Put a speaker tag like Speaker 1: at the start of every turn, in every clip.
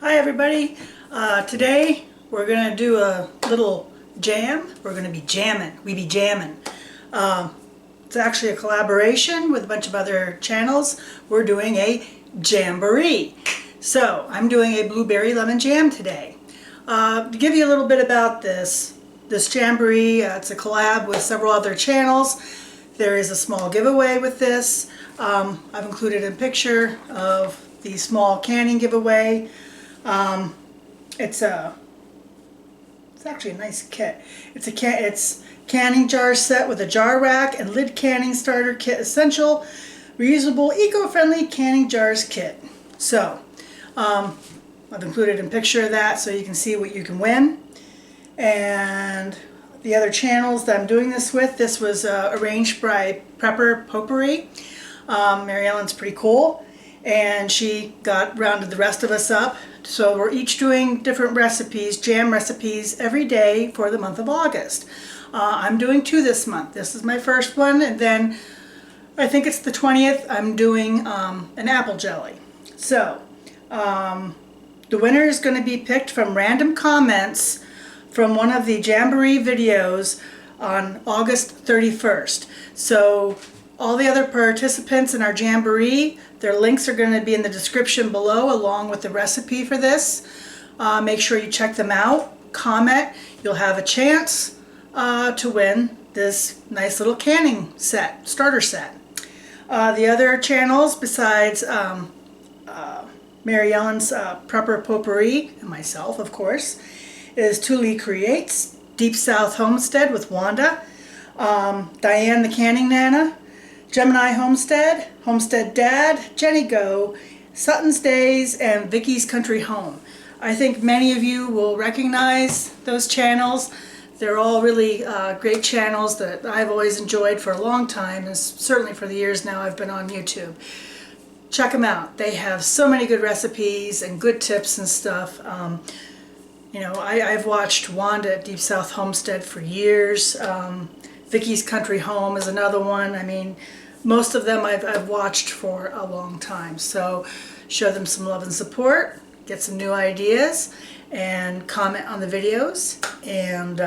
Speaker 1: Hi everybody. Today we're going to do a little jam. We're going to be jamming. We be jamming. It's actually a collaboration with a bunch of other channels. We're doing a JAMboree. So I'm doing a blueberry lemon jam today. To give you a little bit about this JAMboree, it's a collab with several other channels. There is a small giveaway with this. I've included a picture of the small canning giveaway. It's actually a nice kit. It's canning jar set with a jar rack and lid canning starter kit essential, reusable, eco-friendly canning jars kit. So I've included a picture of that so you can see what you can win. And the other channels that I'm doing this with, this was arranged by Prepper Potpourri. Mary Ellen's pretty cool, and she rounded the rest of us up. So we're each doing different recipes, jam recipes, every day for the month of August. I'm doing 2 this month. This is my first one, and then I think it's the 20th, I'm doing an apple jelly. So the winner is going to be picked from random comments from one of the JAMboree videos on August 31st. So all the other participants in our JAMboree, their links are going to be in the description below along with the recipe for this. Make sure you check them out, comment. You'll have a chance to win this nice little canning set, starter set. The other channels besides Mary Ellen's Prepper Potpourri and myself, of course, is Tuli Creates, Deep South Homestead with Wanda, Diane the Canning Nana, Gemini Homestead, Homestead Dad, Jenny Go, Sutton's Days, and Vicky's Country Home. I think many of you will recognize those channels. They're all really great channels that I've always enjoyed for a long time, and certainly for the years now I've been on YouTube. Check them out. They have so many good recipes and good tips and stuff. You know, I've watched Wanda at Deep South Homestead for years. Vicky's Country Home is another one. I mean, most of them I've watched for a long time. So show them some love and support, get some new ideas, and comment on the videos. And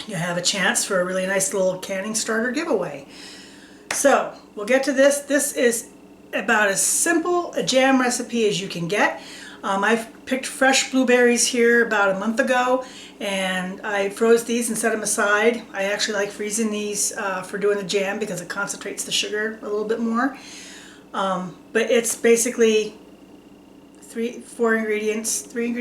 Speaker 1: you have a chance for a really nice little canning starter giveaway. So we'll get to this. This is about as simple a jam recipe as you can get. I picked fresh blueberries here about a month ago, and I froze these and set them aside. I actually like freezing these for doing the jam because it concentrates the sugar a little bit more. But it's basically 4 ingredients, and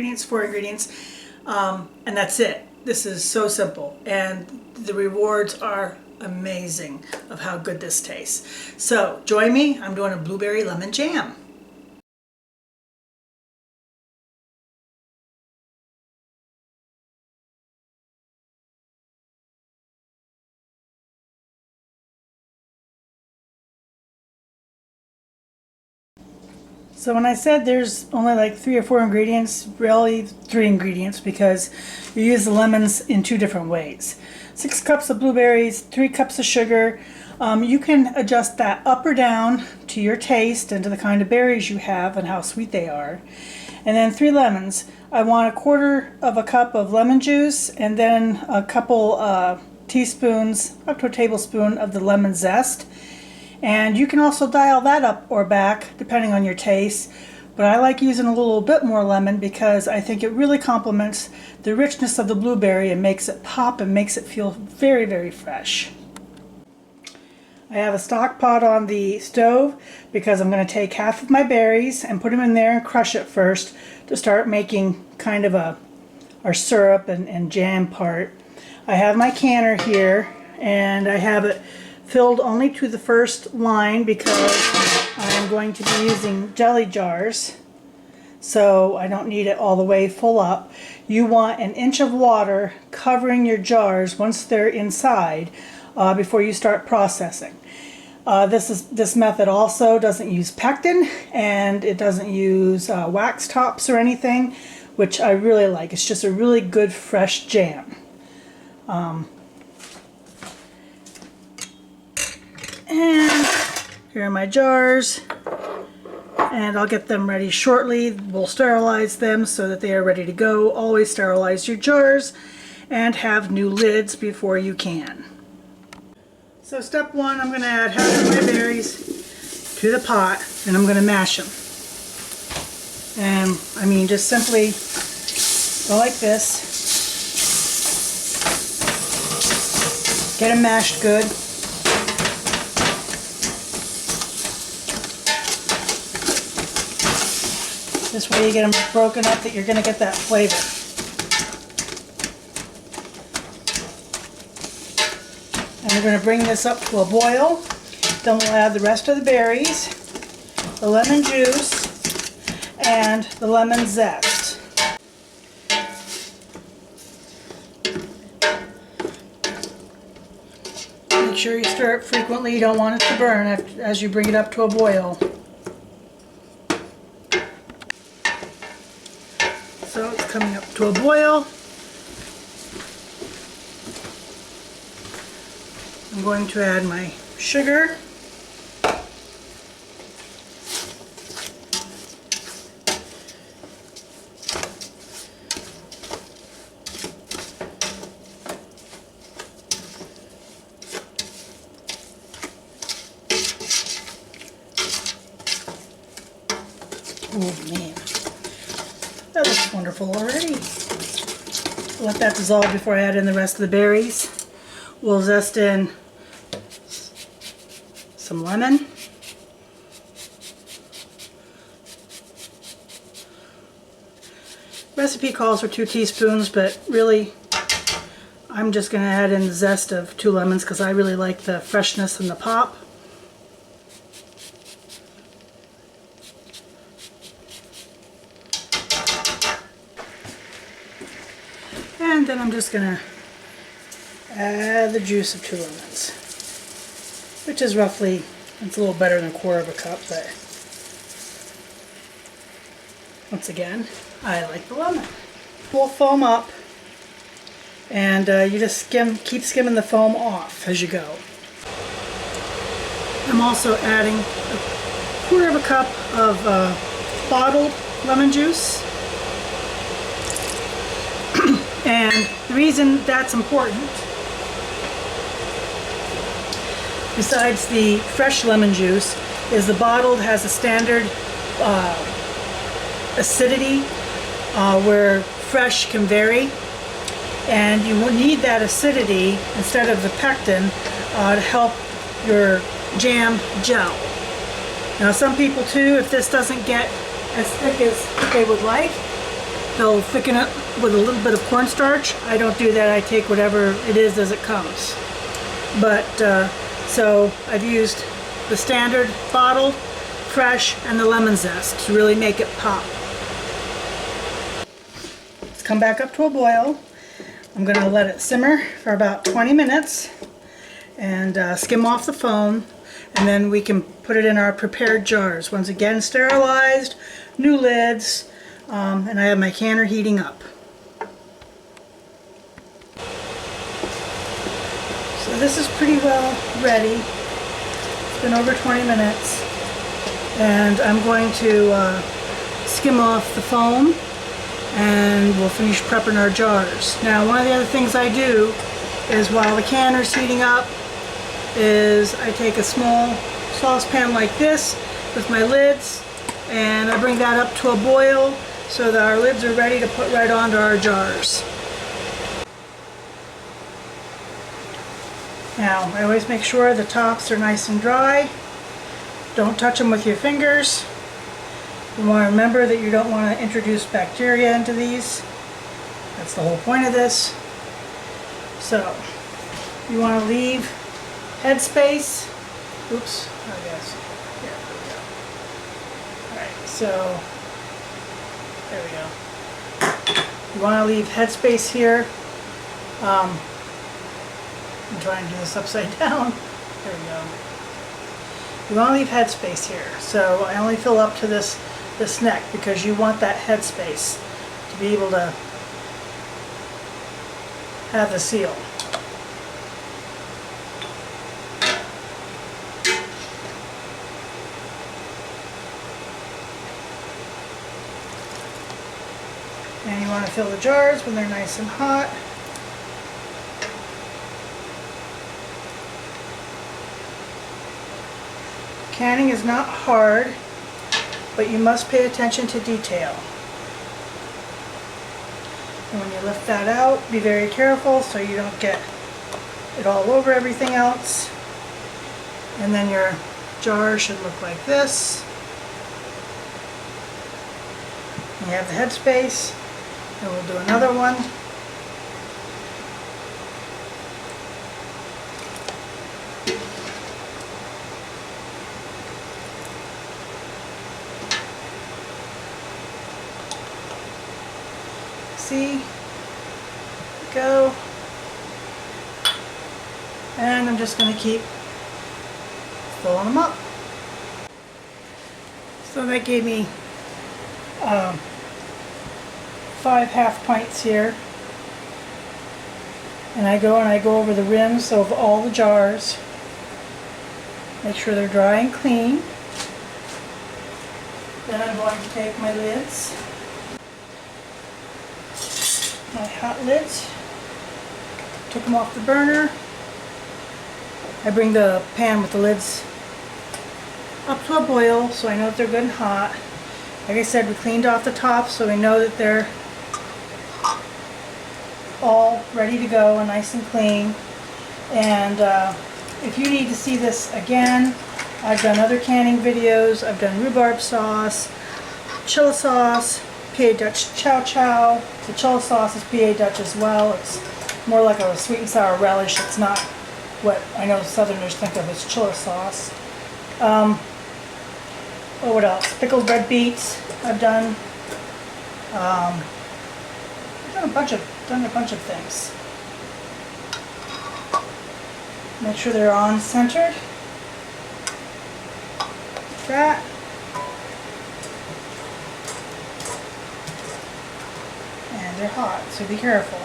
Speaker 1: that's it. This is so simple, and the rewards are amazing of how good this tastes. So join me. I'm doing a blueberry lemon jam. So when I said there's only like 3 or 4 ingredients, really 3 ingredients, because you use the lemons in 2 different ways. 6 cups of blueberries, 3 cups of sugar. You can adjust that up or down to your taste and to the kind of berries you have and how sweet they are. And then 3 lemons. I want 1/4 cup of lemon juice, and then a couple teaspoons, up to a tablespoon of the lemon zest. And you can also dial that up or back depending on your taste, but I like using a little bit more lemon because I think it really complements the richness of the blueberry and makes it pop and makes it feel very, very fresh. I have a stock pot on the stove because I'm going to take half of my berries and put them in there and crush it first to start making kind of our syrup and jam part. I have my canner here, and I have it filled only to the first line because I'm going to be using jelly jars, so I don't need it all the way full up. You want 1 inch of water covering your jars once they're inside before you start processing. This method also doesn't use pectin, and it doesn't use wax tops or anything, which I really like. It's just a really good fresh jam. And here are my jars. and I'll get them ready shortly. We'll sterilize them so that they are ready to go. Always sterilize your jars and have new lids before you can. So step one, I'm going to add half of my berries to the pot, and I'm going to mash them. And I mean, just simply go like this. Get them mashed good. This way you get them broken up that you're going to get that flavor. And we're going to bring this up to a boil. Then we'll add the rest of the berries, the lemon juice, and the lemon zest. Make sure you stir it frequently. You don't want it to burn as you bring it up to a boil. So it's coming up to a boil. I'm going to add my sugar. Oh man, that looks wonderful already. Let that dissolve before I add in the rest of the berries. We'll zest in some lemon. Recipe calls for 2 teaspoons, but really I'm just going to add in the zest of 2 lemons because I really like the freshness and the pop. And then I'm just going to add the juice of 2 lemons, which is roughly, it's a little better than 1/4 cup, but once again, I like the lemon. We'll foam up, and you just keep skimming the foam off as you go. I'm also adding 1/4 cup of bottled lemon juice. And the reason that's important, besides the fresh lemon juice, is the bottled has a standard acidity where fresh can vary, and you will need that acidity instead of the pectin to help your jam gel. Now some people too, if this doesn't get as thick as they would like, they'll thicken it with a little bit of cornstarch. I don't do that. I take whatever it is as it comes. But so I've used the standard bottled, fresh, and the lemon zest to really make it pop. Let's come back up to a boil. I'm going to let it simmer for about 20 minutes and skim off the foam, and then we can put it in our prepared jars. Once again, sterilized, new lids, and I have my canner heating up. So this is pretty well ready. It's been over 20 minutes, and I'm going to skim off the foam, and we'll finish prepping our jars. Now, one of the other things I do is while the canner's heating up is I take a small saucepan like this with my lids, and I bring that up to a boil so that our lids are ready to put right onto our jars. Now, I always make sure the tops are nice and dry. Don't touch them with your fingers. You want to remember that you don't want to introduce bacteria into these. That's the whole point of this. So, you want to leave headspace. Oops, I guess. Here we go. Alright, so there we go. You want to leave headspace here. I'm trying to do this upside down. There we go. You want to leave headspace here. So I only fill up to this neck because you want that headspace to be able to have the seal. want to fill the jars when they're nice and hot. Canning is not hard, but you must pay attention to detail. And when you lift that out, be very careful so you don't get it all over everything else. And then your jar should look like this. You have the headspace, and we'll do another one. See? Go. And I'm just going to keep filling them up. So that gave me 5 half pints here. And I go over the rims of all the jars. Make sure they're dry and clean. Then I'm going to take my lids. My hot lids. Took them off the burner. I bring the pan with the lids up to a boil so I know that they're good and hot. Like I said, we cleaned off the top so we know that they're all ready to go and nice and clean. And if you need to see this again, I've done other canning videos. I've done rhubarb sauce, chili sauce, PA Dutch chow chow. The chili sauce is PA Dutch as well. It's more like a sweet and sour relish. It's not what I know Southerners think of as chili sauce. Oh, what else? Pickled red beets. I've done. I've done a bunch of things. Make sure they're on centered. Like that. And they're hot, so be careful.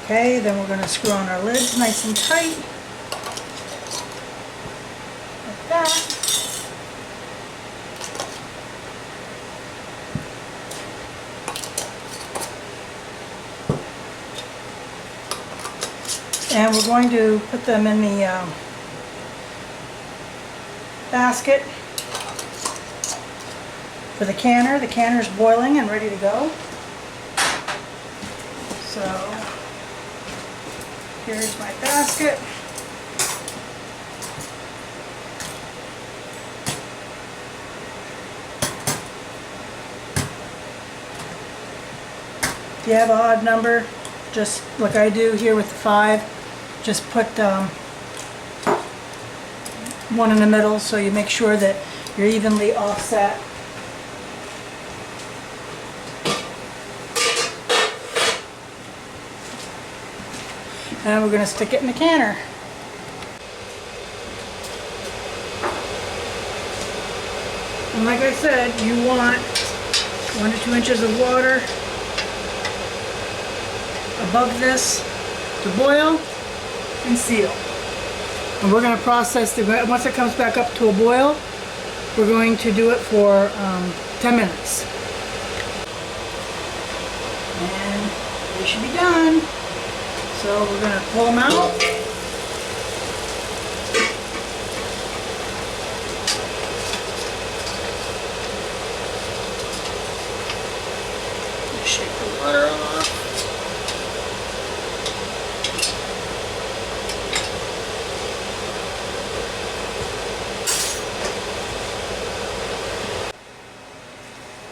Speaker 1: Okay, then we're going to screw on our lids nice and tight. Like that. And we're going to put them in the basket for the canner. The canner is boiling and ready to go. So here's my basket. If you have an odd number, just like I do here with the 5, just put one in the middle so you make sure that you're evenly offset. And we're going to stick it in the canner. And like I said, you want 1 to 2 inches of water above this to boil and seal. And we're going to process once it comes back up to a boil, we're going to do it for 10 minutes. And they should be done. So we're going to pull them out. Shake the water off.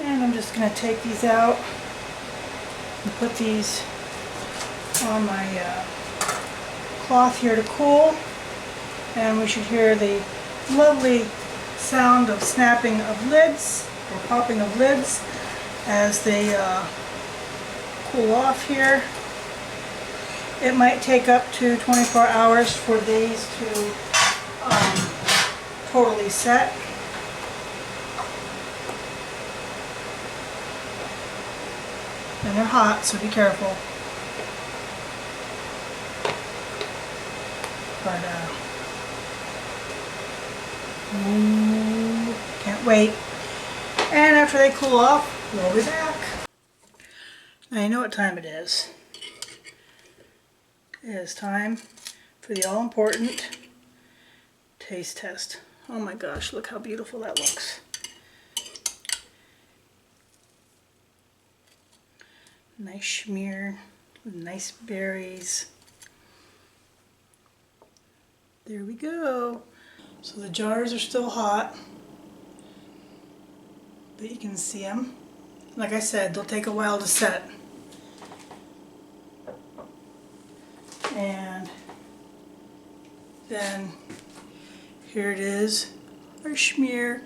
Speaker 1: And I'm just going to take these out and put these on my cloth here to cool, and we should hear the lovely sound of snapping of lids or popping of lids as they cool off here. It might take up to 24 hours for these to totally set. And they're hot, so be careful. But can't wait. And after they cool off, we'll be back. Now you know what time it is. It is time for the all-important taste test. Oh my gosh, look how beautiful that looks. Nice smear with nice berries. There we go. So the jars are still hot, but you can see them. Like I said, they'll take a while to set. And then here it is, our schmear.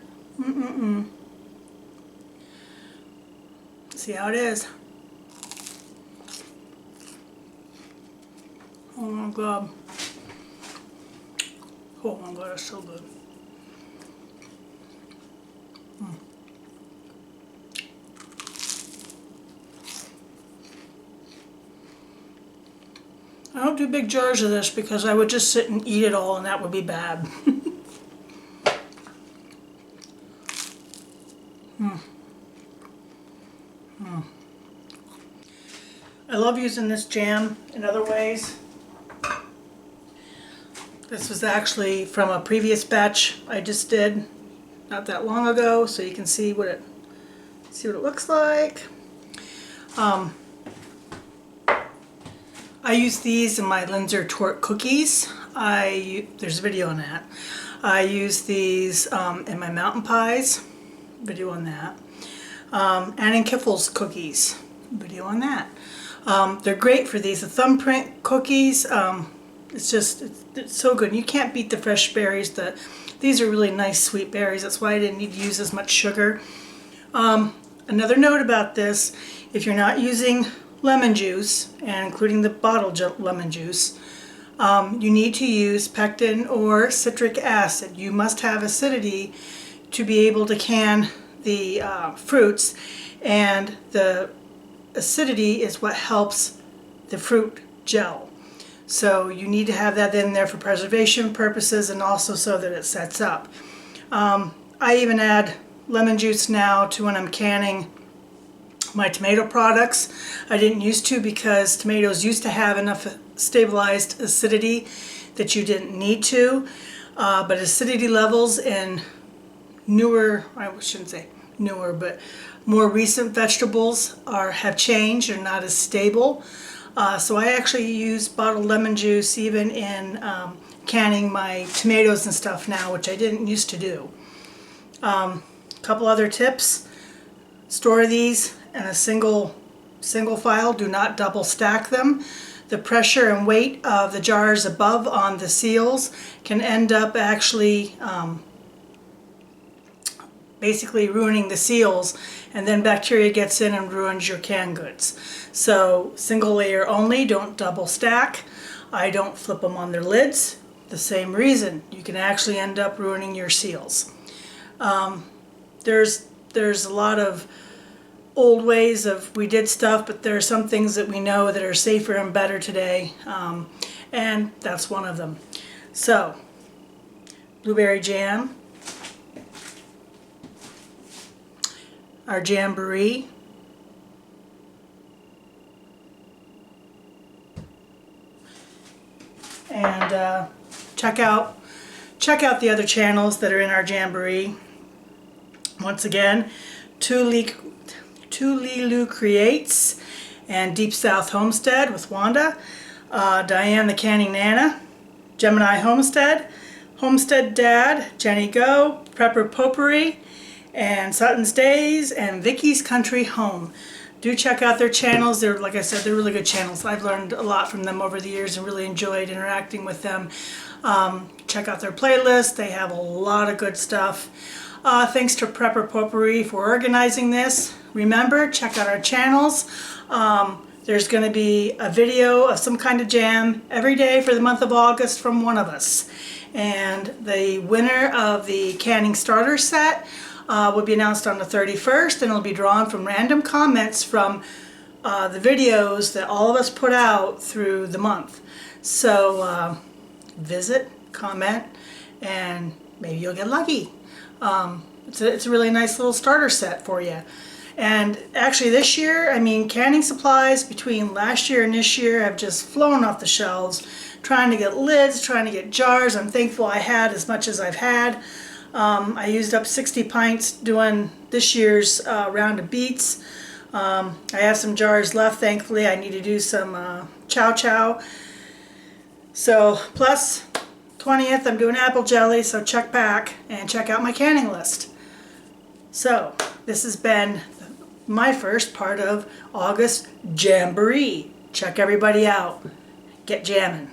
Speaker 1: See how it is. Oh my god. Oh my god, it's so good. I don't do big jars of this because I would just sit and eat it all and that would be bad. I love using this jam in other ways. This was actually from a previous batch I just did not that long ago, so you can see what it looks like. I use these in my Linzer Torte cookies. There's a video on that. I use these in my mountain pies, video on that, and in Kiffel's cookies, video on that. They're great for these. The thumbprint cookies, it's so good. You can't beat the fresh berries. These are really nice sweet berries. That's why I didn't need to use as much sugar. Another note about this, if you're not using lemon juice, and including the bottled lemon juice, you need to use pectin or citric acid. You must have acidity to be able to can the fruits, and the acidity is what helps the fruit gel. So you need to have that in there for preservation purposes and also so that it sets up. I even add lemon juice now to when I'm canning my tomato products. I didn't used to because tomatoes used to have enough stabilized acidity that you didn't need to. But acidity levels in newer, I shouldn't say newer, but more recent vegetables have changed and not as stable. So I actually use bottled lemon juice even in canning my tomatoes and stuff now, which I didn't used to do. Couple other tips: store these in a single file. Do not double stack them. The pressure and weight of the jars above on the seals can end up actually basically ruining the seals, and then bacteria gets in and ruins your canned goods. So single layer only, don't double stack. I don't flip them on their lids. The same reason, you can actually end up ruining your seals. There's a lot of old ways of we did stuff, but there are some things that we know that are safer and better today, and that's one of them. So, blueberry jam, our JAMboree, and check out the other channels that are in our JAMboree. Once again, Tulilu Creates and Deep South Homestead with Wanda, Diane the Canning Nana, Gemini Homestead, Homestead Dad, Jenny Go, Prepper Potpourri, and Sutton's Days, and Vicky's Country Home. Do check out their channels. They're, like I said, they're really good channels. I've learned a lot from them over the years and really enjoyed interacting with them. Check out their playlist. They have a lot of good stuff. Thanks to Prepper Potpourri for organizing this. Remember, check out our channels. There's going to be a video of some kind of jam every day for the month of August from one of us. And the winner of the canning starter set will be announced on the 31st, and it'll be drawn from random comments from the videos that all of us put out through the month. So visit, comment, and maybe you'll get lucky. It's a really nice little starter set for you. And actually this year, I mean, canning supplies between last year and this year have just flown off the shelves. Trying to get lids, trying to get jars. I'm thankful I had as much as I've had. I used up 60 pints doing this year's round of beets. I have some jars left, thankfully. I need to do some chow chow. So, plus 20th, I'm doing apple jelly, so check back and check out my canning list. So, this has been my first part of August JAMboree. Check everybody out. Get jamming.